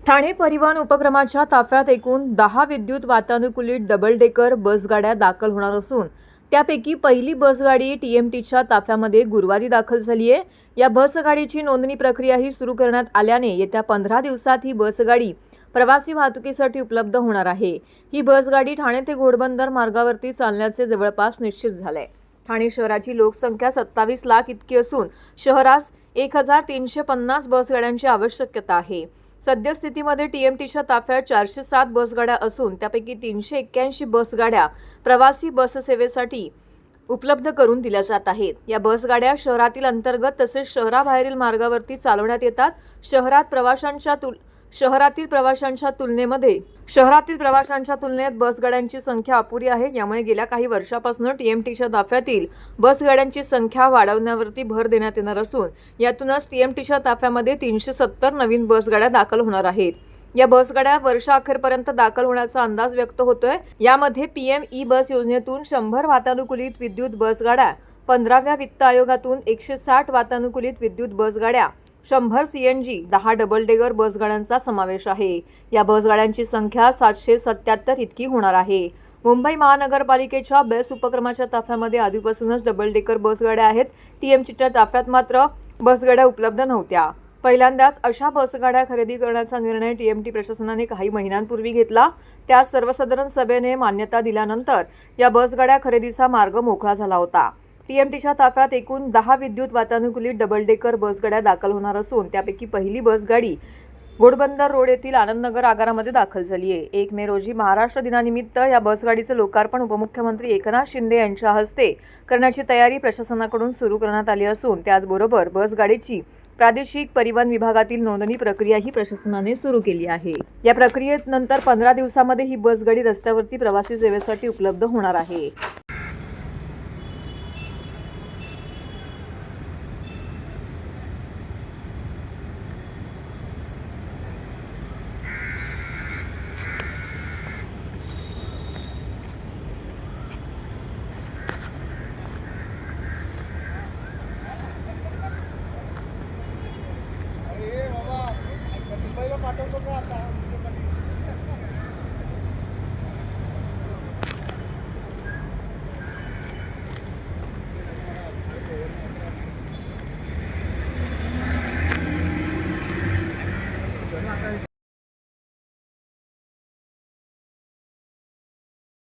ठाणे परिवहन उपक्रमाच्या ताफ्यात एकूण 10 विद्युत वातानुकूलित डबल डेकर बसगाड्या दाखल होणार असून त्यापैकी पहिली बसगाडी टीएमटीच्या ताफ्यामध्ये गुरुवारी दाखल झाली आहे। या बसगाडीची नोंदणी प्रक्रियाही सुरू करण्यात आल्याने येत्या 15 दिवसात ही बसगाडी प्रवासी वाहतुकीसाठी उपलब्ध होणार आहे। ही बसगाडी ठाणे ते घोडबंदर मार्गावरती चालण्याचे जवळपास निश्चित झाले। ठाणे शहराची लोकसंख्या 27 लाख इतकी असून शहरास 1350 बसगाड्यांची आवश्यकता आहे। सद्यस्थितीमध्ये टीएमटीच्या ताफ्यात 407 बसगाड्या असून त्यापैकी 381 बसगाड्या प्रवासी बससेवेसाठी उपलब्ध करून दिल्या जात आहेत। या बसगाड्या शहरातील अंतर्गत तसेच शहराबाहेरील मार्गावरती चालवण्यात येतात। शहरातील प्रवाशांच्या तुलनेत बसगाड्यांची संख्या अपुरी आहे। यामुळे गेल्या काही वर्षापासून टीएमटीच्या ताफ्यातील बसगाड्यांची संख्या वाढवण्यावरती भर देण्यात येणार असून यातूनच टीएमटीच्या ताफ्यामध्ये 370 नवीन बसगाड्या दाखल होणार आहेत। या बसगाड्या वर्षाअखेरपर्यंत दाखल होण्याचा अंदाज व्यक्त होतोय। यामध्ये पीएम ई बस योजनेतून 100 वातानुकूलित विद्युत बसगाड्या, 15व्या वित्त आयोगातून 160 वातानुकूलित विद्युत बसगाड्या, 100 सीएनजी, 10 डबल डेकर बसगाड्यांचा समावेश आहे। या बसगाड्यांची संख्या 777 इतकी होणार आहे। मुंबई महानगरपालिकेच्या बेस उपक्रमाच्या ताफ्यामध्ये आधीपासूनच डबल डेकर बसगाड्या आहेत। टीएमटीच्या ताफ्यात मात्र बसगाड्या उपलब्ध नव्हत्या। पहिल्यांदाच अशा बसगाड्या खरेदी करण्याचा निर्णय टीएमटी प्रशासनाने काही महिन्यांपूर्वी घेतला। त्या सर्वसाधारण सभेने मान्यता दिल्यानंतर या बसगाड्या खरेदीचा मार्ग मोकळा झाला होता। टीएमटीच्या ताफ्यात एकूण 10 विद्युत वातानुकूलित डबल डेकर बसगाड्या दाखल होणार असून त्यापैकी पहिली बसगाडी घोडबंदर रोड येथील आनंदनगर आगारामध्ये दाखल झाली आहे। 1 मे रोजी महाराष्ट्र दिनानिमित्त या बसगाडीचे लोकार्पण उपमुख्यमंत्री एकनाथ शिंदे यांच्या हस्ते करण्याची तयारी प्रशासनाकडून सुरू करण्यात आली असून त्याचबरोबर बसगाडीची प्रादेशिक परिवहन विभागातील नोंदणी प्रक्रियाही प्रशासनाने सुरू केली आहे। या प्रक्रियेनंतर 15 दिवसांमध्ये ही बसगाडी रस्त्यावरती प्रवासी सेवेसाठी उपलब्ध होणार आहे।